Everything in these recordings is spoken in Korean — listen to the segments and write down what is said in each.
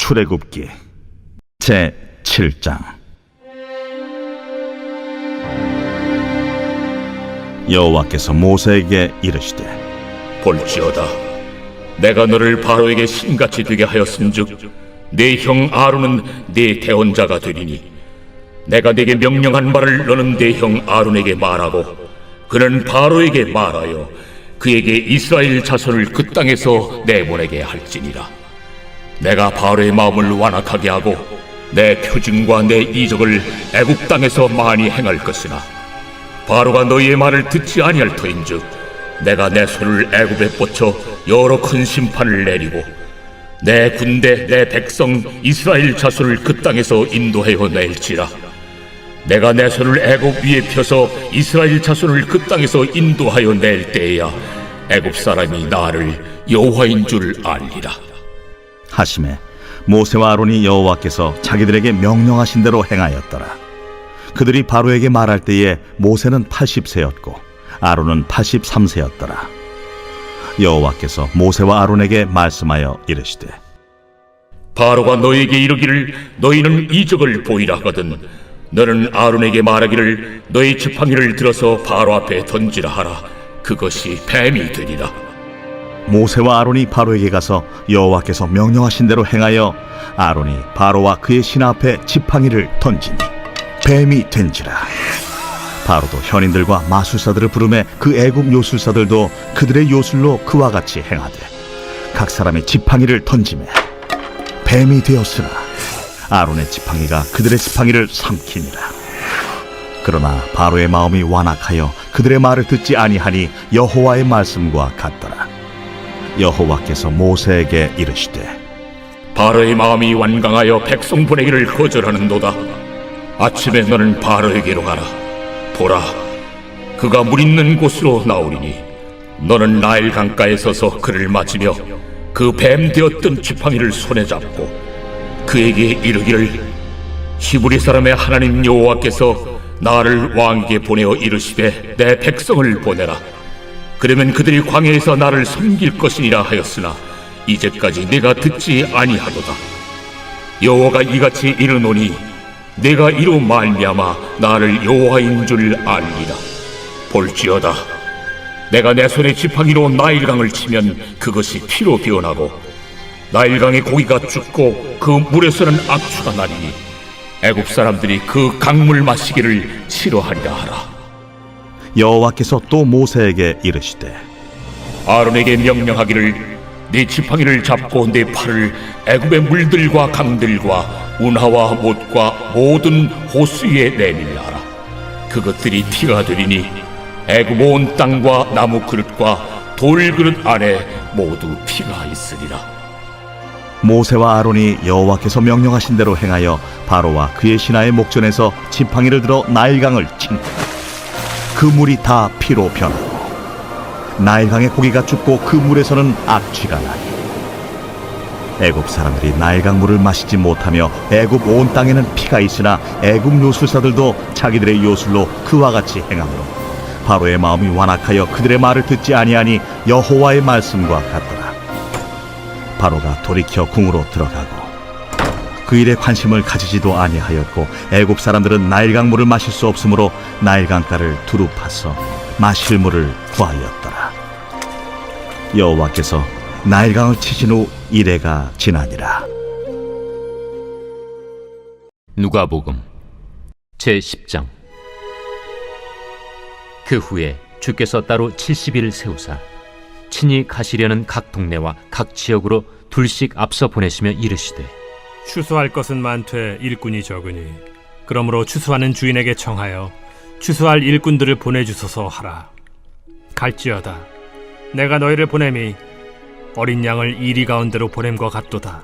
출애굽기 제 7장. 여호와께서 모세에게 이르시되 볼지어다, 내가 너를 바로에게 신같이 되게 하였은즉 네 형 아론은 네 대언자가 되리니 내가 네게 명령한 바를 너는 네 형 아론에게 말하고 그는 바로에게 말하여 그에게 이스라엘 자손을 그 땅에서 내보내게 할지니라. 내가 바로의 마음을 완악하게 하고 내 표징과 내 이적을 애굽 땅에서 많이 행할 것이나 바로가 너희의 말을 듣지 아니할 터인즉 내가 내 손을 애굽에 뻗쳐 여러 큰 심판을 내리고 내 군대 내 백성 이스라엘 자손을 그 땅에서 인도하여 낼지라. 내가 내 손을 애굽 위에 펴서 이스라엘 자손을 그 땅에서 인도하여 낼 때에야 애굽 사람이 나를 여호와인 줄 알리라 하시매 모세와 아론이 여호와께서 자기들에게 명령하신 대로 행하였더라. 그들이 바로에게 말할 때에 모세는 80세였고 아론은 83세였더라. 여호와께서 모세와 아론에게 말씀하여 이르시되 바로가 너희에게 이르기를 너희는 이적을 보이라 하거든 너는 아론에게 말하기를 너희 지팡이를 들어서 바로 앞에 던지라 하라. 그것이 뱀이 되리라. 모세와 아론이 바로에게 가서 여호와께서 명령하신 대로 행하여 아론이 바로와 그의 신하 앞에 지팡이를 던지니 뱀이 된지라. 바로도 현인들과 마술사들을 부르매 그 애굽 요술사들도 그들의 요술로 그와 같이 행하되 각 사람의 지팡이를 던지매 뱀이 되었으나 아론의 지팡이가 그들의 지팡이를 삼키니라. 그러나 바로의 마음이 완악하여 그들의 말을 듣지 아니하니 여호와의 말씀과 같더라. 여호와께서 모세에게 이르시되 바로의 마음이 완강하여 백성 보내기를 거절하는도다. 아침에 너는 바로에게로 가라. 보라, 그가 물 있는 곳으로 나오리니 너는 나일 강가에 서서 그를 맞으며 그 뱀 되었던 지팡이를 손에 잡고 그에게 이르기를 히브리 사람의 하나님 여호와께서 나를 왕에게 보내어 이르시되 내 백성을 보내라. 그러면 그들이 광야에서 나를 섬길 것이니라 하였으나 이제까지 내가 듣지 아니하도다. 여호와가 이같이 이르노니 내가 이로 말미암아 나를 여호와인 줄 알리라. 볼지어다, 내가 내 손에 지팡이로 나일강을 치면 그것이 피로 변하고 나일강의 고기가 죽고 그 물에서는 악취가 나리니 애굽 사람들이 그 강물 마시기를 싫어하리라 하라. 여호와께서 또 모세에게 이르시되 아론에게 명령하기를 네 지팡이를 잡고 네 팔을 애굽의 물들과 강들과 운하와 못과 모든 호수 위에 내밀라 하라. 그것들이 피가 되리니 애굽 온 땅과 나무 그릇과 돌 그릇 안에 모두 피가 있으리라. 모세와 아론이 여호와께서 명령하신 대로 행하여 바로와 그의 신하의 목전에서 지팡이를 들어 나일강을 친 그 물이 다 피로 변하고 나일강의 고기가 죽고 그 물에서는 악취가 나니 애굽 사람들이 나일강 물을 마시지 못하며 애굽 온 땅에는 피가 있으나 애굽 요술사들도 자기들의 요술로 그와 같이 행하므로 바로의 마음이 완악하여 그들의 말을 듣지 아니하니 여호와의 말씀과 같더라. 바로가 돌이켜 궁으로 들어가고 그 일에 관심을 가지지도 아니하였고 애굽 사람들은 나일강 물을 마실 수 없으므로 나일강가를 두루 파서 마실 물을 구하였더라. 여호와께서 나일강을 치신 후 이레가 지나니라. 누가복음 제 10장. 그 후에 주께서 따로 70일을 세우사 친히 가시려는 각 동네와 각 지역으로 둘씩 앞서 보내시며 이르시되 추수할 것은 많되 일꾼이 적으니 그러므로 추수하는 주인에게 청하여 추수할 일꾼들을 보내주소서 하라. 갈지어다, 내가 너희를 보냄이 어린 양을 이리 가운데로 보냄과 같도다.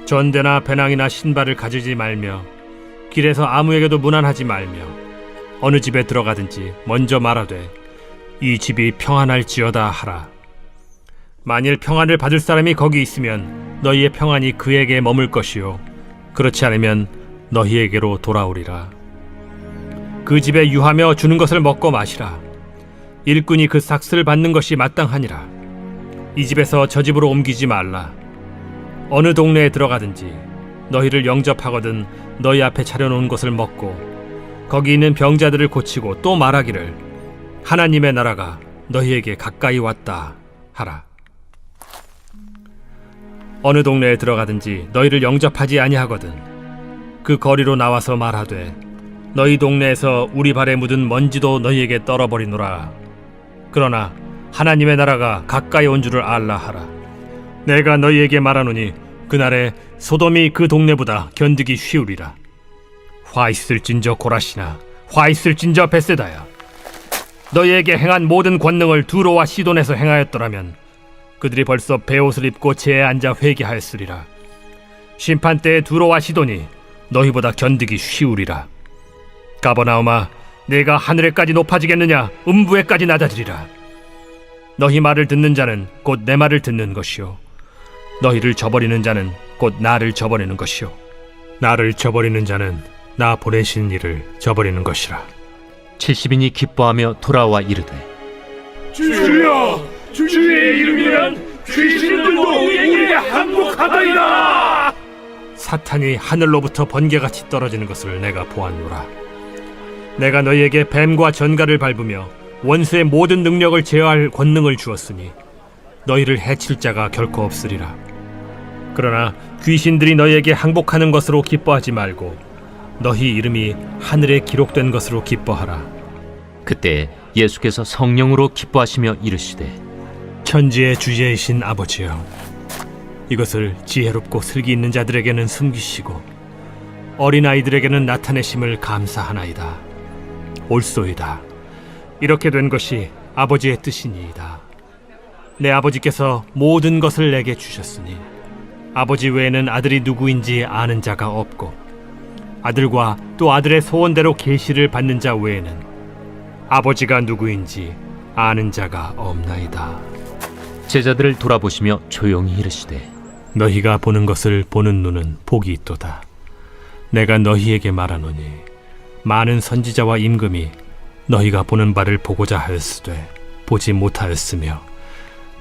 전대나 배낭이나 신발을 가지지 말며 길에서 아무에게도 문안하지 말며 어느 집에 들어가든지 먼저 말하되 이 집이 평안할지어다 하라. 만일 평안을 받을 사람이 거기 있으면 너희의 평안이 그에게 머물 것이요 그렇지 않으면 너희에게로 돌아오리라. 그 집에 유하며 주는 것을 먹고 마시라. 일꾼이 그 삭스를 받는 것이 마땅하니라. 이 집에서 저 집으로 옮기지 말라. 어느 동네에 들어가든지 너희를 영접하거든 너희 앞에 차려놓은 것을 먹고 거기 있는 병자들을 고치고 또 말하기를 하나님의 나라가 너희에게 가까이 왔다 하라. 어느 동네에 들어가든지 너희를 영접하지 아니하거든 그 거리로 나와서 말하되 너희 동네에서 우리 발에 묻은 먼지도 너희에게 떨어버리노라. 그러나 하나님의 나라가 가까이 온 줄을 알라 하라. 내가 너희에게 말하노니 그날에 소돔이 그 동네보다 견디기 쉬우리라. 화 있을진저 고라시나 화 있을진저 벳세다야. 너희에게 행한 모든 권능을 두로와 시돈에서 행하였더라면 그들이 벌써 베옷을 입고 재에 앉아 회개하였으리라. 심판 때에 두로와 시돈이 너희보다 견디기 쉬우리라. 가버나움아, 내가 하늘에까지 높아지겠느냐? 음부에까지 낮아지리라. 너희 말을 듣는 자는 곧 내 말을 듣는 것이요 너희를 저버리는 자는 곧 나를 저버리는 것이요 나를 저버리는 자는 나 보내신 이를 저버리는 것이라. 70인이 기뻐하며 돌아와 이르되 주여, 주의 이름이면 귀신들도 우리에게 항복하다이다. 사탄이 하늘로부터 번개같이 떨어지는 것을 내가 보았노라. 내가 너희에게 뱀과 전갈을 밟으며 원수의 모든 능력을 제어할 권능을 주었으니 너희를 해칠 자가 결코 없으리라. 그러나 귀신들이 너희에게 항복하는 것으로 기뻐하지 말고 너희 이름이 하늘에 기록된 것으로 기뻐하라. 그때 예수께서 성령으로 기뻐하시며 이르시되 천지의 주제이신 아버지여, 이것을 지혜롭고 슬기 있는 자들에게는 숨기시고 어린아이들에게는 나타내심을 감사하나이다. 옳소이다. 이렇게 된 것이 아버지의 뜻이니이다. 내 아버지께서 모든 것을 내게 주셨으니 아버지 외에는 아들이 누구인지 아는 자가 없고 아들과 또 아들의 소원대로 계시를 받는 자 외에는 아버지가 누구인지 아는 자가 없나이다. 제자들을 돌아보시며 조용히 이르시되 너희가 보는 것을 보는 눈은 복이 있도다. 내가 너희에게 말하노니 많은 선지자와 임금이 너희가 보는 바를 보고자 하였으되 보지 못하였으며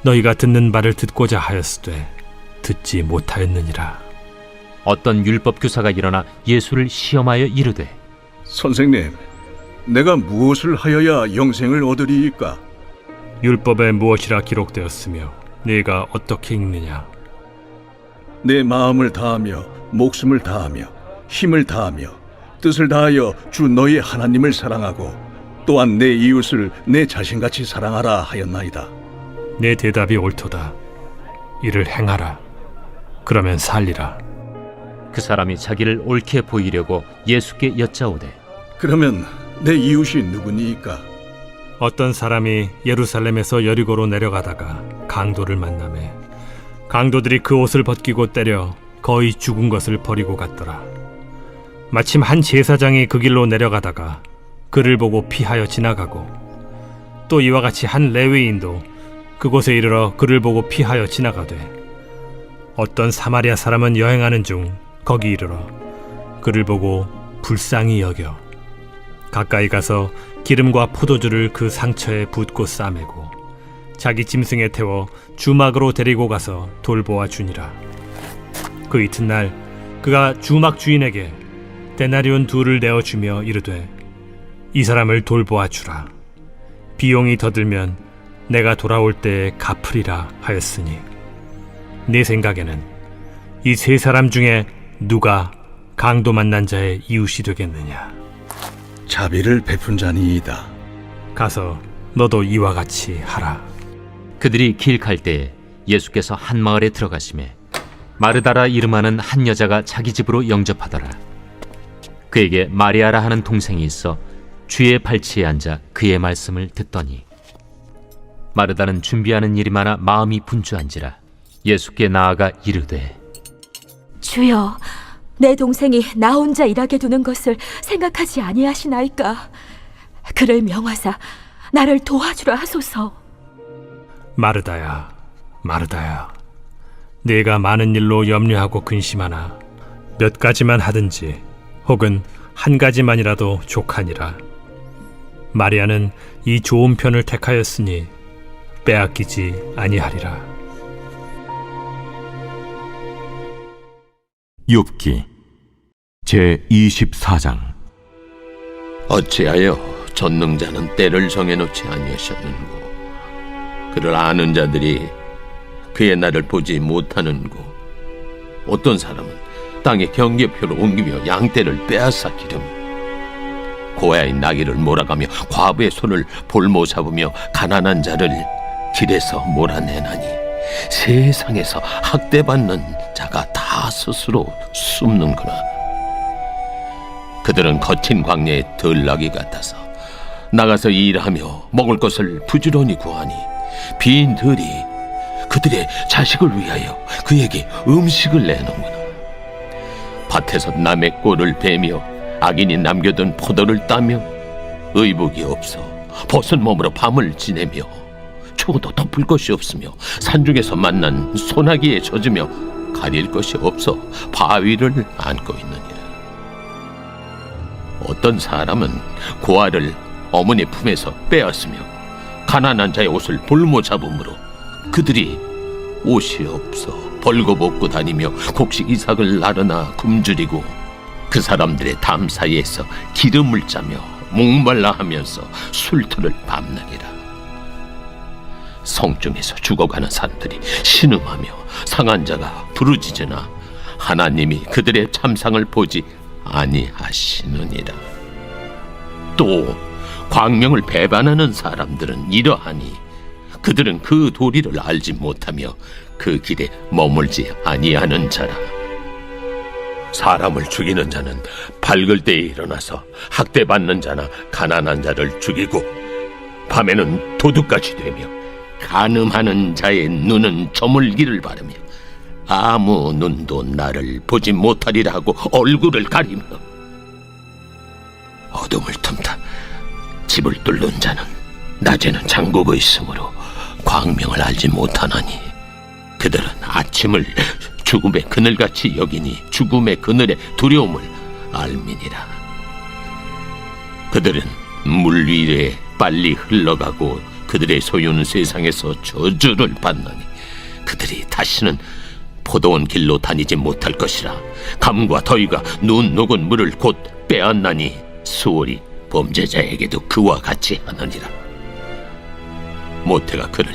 너희가 듣는 바를 듣고자 하였으되 듣지 못하였느니라. 어떤 율법 교사가 일어나 예수를 시험하여 이르되 선생님, 내가 무엇을 하여야 영생을 얻으리이까? 율법에 무엇이라 기록되었으며 네가 어떻게 읽느냐? 내 마음을 다하며 목숨을 다하며 힘을 다하며 뜻을 다하여 주 너희 하나님을 사랑하고 또한 내 이웃을 내 자신같이 사랑하라 하였나이다. 내 대답이 옳도다. 이를 행하라. 그러면 살리라. 그 사람이 자기를 옳게 보이려고 예수께 여짜오되 그러면 내 이웃이 누구니이까? 어떤 사람이 예루살렘에서 여리고로 내려가다가 강도를 만나매 강도들이 그 옷을 벗기고 때려 거의 죽은 것을 버리고 갔더라. 마침 한 제사장이 그 길로 내려가다가 그를 보고 피하여 지나가고 또 이와 같이 한 레위인도 그곳에 이르러 그를 보고 피하여 지나가되 어떤 사마리아 사람은 여행하는 중 거기 이르러 그를 보고 불쌍히 여겨 가까이 가서 기름과 포도주를 그 상처에 붓고 싸매고 자기 짐승에 태워 주막으로 데리고 가서 돌보아 주니라. 그 이튿날 그가 주막 주인에게 데나리온 2를 내어주며 이르되 이 사람을 돌보아 주라. 비용이 더 들면 내가 돌아올 때에 갚으리라 하였으니 네 생각에는 이 세 사람 중에 누가 강도 만난 자의 이웃이 되겠느냐? 자비를 베푼 자니이다. 가서 너도 이와 같이 하라. 그들이 길 갈 때에 예수께서 한 마을에 들어가시매 마르다라 이름하는 한 여자가 자기 집으로 영접하더라. 그에게 마리아라 하는 동생이 있어 주의 발치에 앉아 그의 말씀을 듣더니 마르다는 준비하는 일이 많아 마음이 분주한지라 예수께 나아가 이르되 주여, 내 동생이 나 혼자 일하게 두는 것을 생각하지 아니하시나이까? 그를 명하사 나를 도와주라 하소서. 마르다야, 마르다야, 네가 많은 일로 염려하고 근심하나 몇 가지만 하든지 혹은 한 가지만이라도 족하니라. 마리아는 이 좋은 편을 택하였으니 빼앗기지 아니하리라. 욥기 제24장. 어찌하여 전능자는 때를 정해놓지 아니하셨는고? 그를 아는 자들이 그의 날을 보지 못하는고? 어떤 사람은 땅에 경계표를 옮기며 양떼를 빼앗아 기르며 고아의 나귀를 몰아가며 과부의 손을 볼모 잡으며 가난한 자를 길에서 몰아내나니 세상에서 학대받는 자가 다 스스로 숨는구나. 그들은 거친 광야의 들나귀 같아서 나가서 일하며 먹을 것을 부지런히 구하니 빈들이 그들의 자식을 위하여 그에게 음식을 내놓는구나. 밭에서 남의 꼴을 베며 악인이 남겨둔 포도를 따며 의복이 없어 벗은 몸으로 밤을 지내며 추워도 덮을 것이 없으며 산중에서 만난 소나기에 젖으며 가릴 것이 없어 바위를 안고 있느니라. 어떤 사람은 고아를 어머니 품에서 빼앗으며 가난한 자의 옷을 볼모 잡음으로 그들이 옷이 없어 벌거벗고 다니며 곡식 이삭을 나르나 굶주리고 그 사람들의 담 사이에서 기름을 짜며 목말라 하면서 술틀을 밟느니라. 성중에서 죽어가는 사람들이 신음하며 상한 자가 부르짖으나 하나님이 그들의 참상을 보지 아니하시느니라. 또 광명을 배반하는 사람들은 이러하니 그들은 그 도리를 알지 못하며 그 길에 머물지 아니하는 자라. 사람을 죽이는 자는 밝을 때에 일어나서 학대받는 자나 가난한 자를 죽이고 밤에는 도둑같이 되며 간음하는 자의 눈은 저물기를 바라며 아무 눈도 나를 보지 못하리라 하고 얼굴을 가리며 어둠을 틈타 집을 뚫는 자는 낮에는 잠그고 있으므로 광명을 알지 못하나니 그들은 아침을 죽음의 그늘같이 여기니 죽음의 그늘의 두려움을 알미니라. 그들은 물 위에 빨리 흘러가고 그들의 소유는 세상에서 저주를 받나니 그들이 다시는 포도원 길로 다니지 못할 것이라. 감과 더위가 눈 녹은 물을 곧 빼앗나니 수월이 범죄자에게도 그와 같이 하느니라. 모태가 그를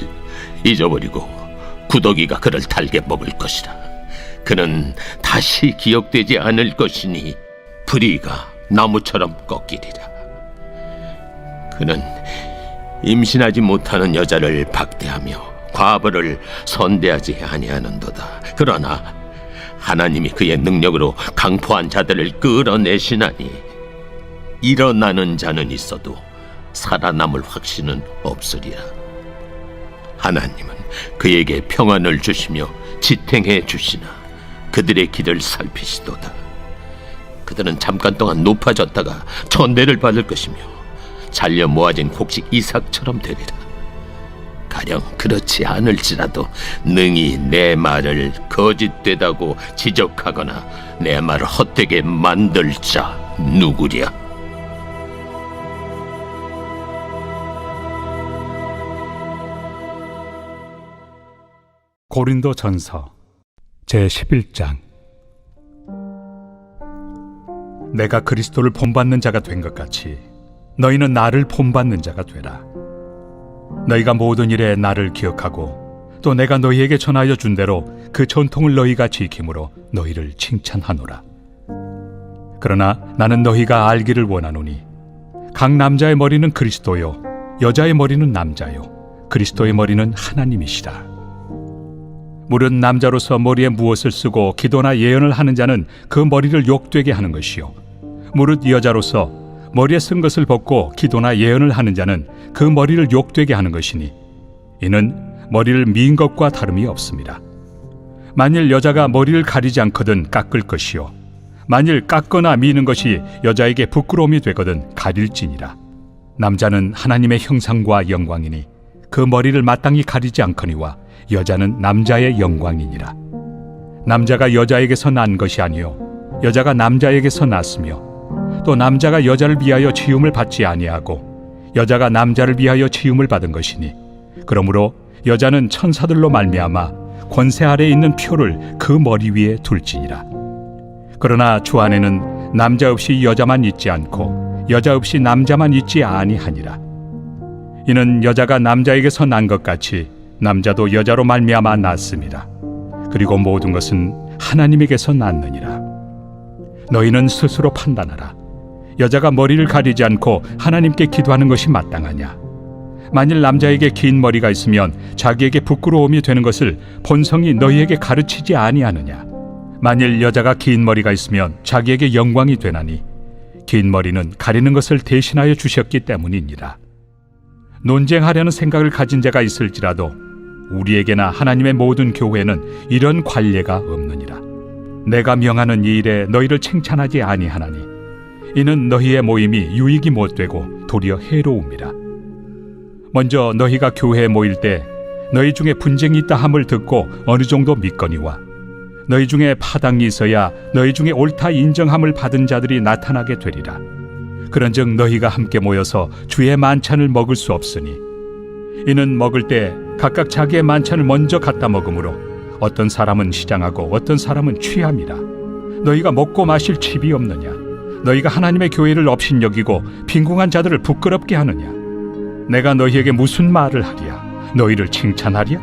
잊어버리고 구더기가 그를 달게 먹을 것이라. 그는 다시 기억되지 않을 것이니 불의가 나무처럼 꺾이리라. 그는 임신하지 못하는 여자를 박대하며 과부를 선대하지 아니하는도다. 그러나 하나님이 그의 능력으로 강포한 자들을 끌어내시나니 일어나는 자는 있어도 살아남을 확신은 없으리라. 하나님은 그에게 평안을 주시며 지탱해 주시나 그들의 길을 살피시도다. 그들은 잠깐 동안 높아졌다가 천대를 받을 것이며 잘려 모아진 곡식 이삭처럼 되리라. 가령 그렇지 않을지라도 능히 내 말을 거짓되다고 지적하거나 내 말을 헛되게 만들 자 누구랴? 고린도전서 제11장. 내가 그리스도를 본받는 자가 된 것 같이 너희는 나를 본받는 자가 되라. 너희가 모든 일에 나를 기억하고 또 내가 너희에게 전하여 준 대로 그 전통을 너희가 지킴으로 너희를 칭찬하노라. 그러나 나는 너희가 알기를 원하노니 각 남자의 머리는 그리스도요 여자의 머리는 남자요 그리스도의 머리는 하나님이시라. 무릇 남자로서 머리에 무엇을 쓰고 기도나 예언을 하는 자는 그 머리를 욕되게 하는 것이요 무릇 여자로서 머리에 쓴 것을 벗고 기도나 예언을 하는 자는 그 머리를 욕되게 하는 것이니 이는 머리를 민 것과 다름이 없습니다. 만일 여자가 머리를 가리지 않거든 깎을 것이요 만일 깎거나 미는 것이 여자에게 부끄러움이 되거든 가릴지니라. 남자는 하나님의 형상과 영광이니 그 머리를 마땅히 가리지 않거니와 여자는 남자의 영광이니라. 남자가 여자에게서 난 것이 아니요 여자가 남자에게서 났으며 또 남자가 여자를 위하여 지음을 받지 아니하고 여자가 남자를 위하여 지음을 받은 것이니 그러므로 여자는 천사들로 말미암아 권세 아래에 있는 표를 그 머리 위에 둘지니라. 그러나 주 안에는 남자 없이 여자만 있지 않고 여자 없이 남자만 있지 아니하니라. 이는 여자가 남자에게서 난 것 같이 남자도 여자로 말미암아 났습니다. 그리고 모든 것은 하나님에게서 났느니라. 너희는 스스로 판단하라. 여자가 머리를 가리지 않고 하나님께 기도하는 것이 마땅하냐? 만일 남자에게 긴 머리가 있으면 자기에게 부끄러움이 되는 것을 본성이 너희에게 가르치지 아니하느냐? 만일 여자가 긴 머리가 있으면 자기에게 영광이 되나니 긴 머리는 가리는 것을 대신하여 주셨기 때문이니라. 논쟁하려는 생각을 가진 자가 있을지라도 우리에게나 하나님의 모든 교회는 이런 관례가 없느니라. 내가 명하는 이 일에 너희를 칭찬하지 아니하나니 이는 너희의 모임이 유익이 못되고 도리어 해로움이라. 먼저 너희가 교회에 모일 때 너희 중에 분쟁이 있다 함을 듣고 어느 정도 믿거니와 너희 중에 파당이 있어야 너희 중에 옳다 인정함을 받은 자들이 나타나게 되리라. 그런즉 너희가 함께 모여서 주의 만찬을 먹을 수 없으니 이는 먹을 때 각각 자기의 만찬을 먼저 갖다 먹으므로 어떤 사람은 시장하고 어떤 사람은 취함이라. 너희가 먹고 마실 칩이 없느냐? 너희가 하나님의 교회를 업신여기고 빈궁한 자들을 부끄럽게 하느냐? 내가 너희에게 무슨 말을 하랴? 너희를 칭찬하랴?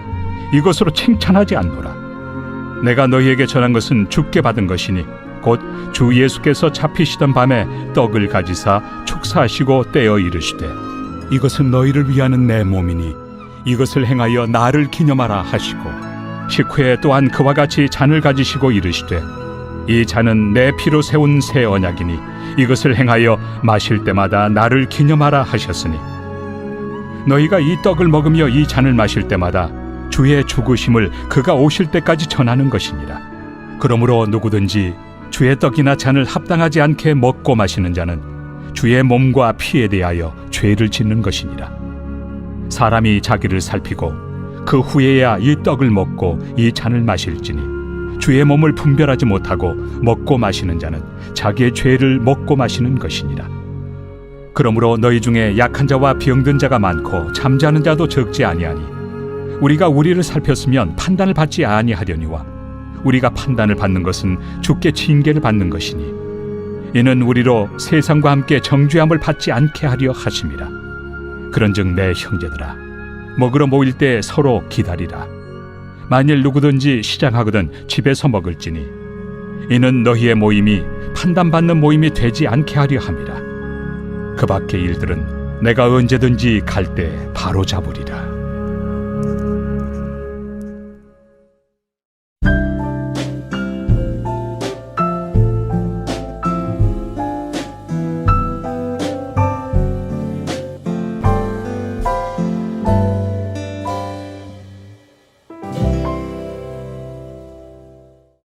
이것으로 칭찬하지 않노라. 내가 너희에게 전한 것은 주께 받은 것이니 곧 주 예수께서 잡히시던 밤에 떡을 가지사 축사하시고 떼어 이르시되 이것은 너희를 위하는 내 몸이니 이것을 행하여 나를 기념하라 하시고 식후에 또한 그와 같이 잔을 가지시고 이르시되 이 잔은 내 피로 세운 새 언약이니 이것을 행하여 마실 때마다 나를 기념하라 하셨으니 너희가 이 떡을 먹으며 이 잔을 마실 때마다 주의 죽으심을 그가 오실 때까지 전하는 것이니라. 그러므로 누구든지 주의 떡이나 잔을 합당하지 않게 먹고 마시는 자는 주의 몸과 피에 대하여 죄를 짓는 것이니라. 사람이 자기를 살피고 그 후에야 이 떡을 먹고 이 잔을 마실지니 주의 몸을 분별하지 못하고 먹고 마시는 자는 자기의 죄를 먹고 마시는 것이니라. 그러므로 너희 중에 약한 자와 병든 자가 많고 잠자는 자도 적지 아니하니 우리가 우리를 살폈으면 판단을 받지 아니하려니와 우리가 판단을 받는 것은 주께 징계를 받는 것이니 이는 우리로 세상과 함께 정죄함을 받지 않게 하려 하심이라. 그런즉 내 형제들아 먹으러 모일 때 서로 기다리라. 만일 누구든지 시장하거든 집에서 먹을지니 이는 너희의 모임이 판단받는 모임이 되지 않게 하려 함이라. 그 밖의 일들은 내가 언제든지 갈 때 바로 잡으리라.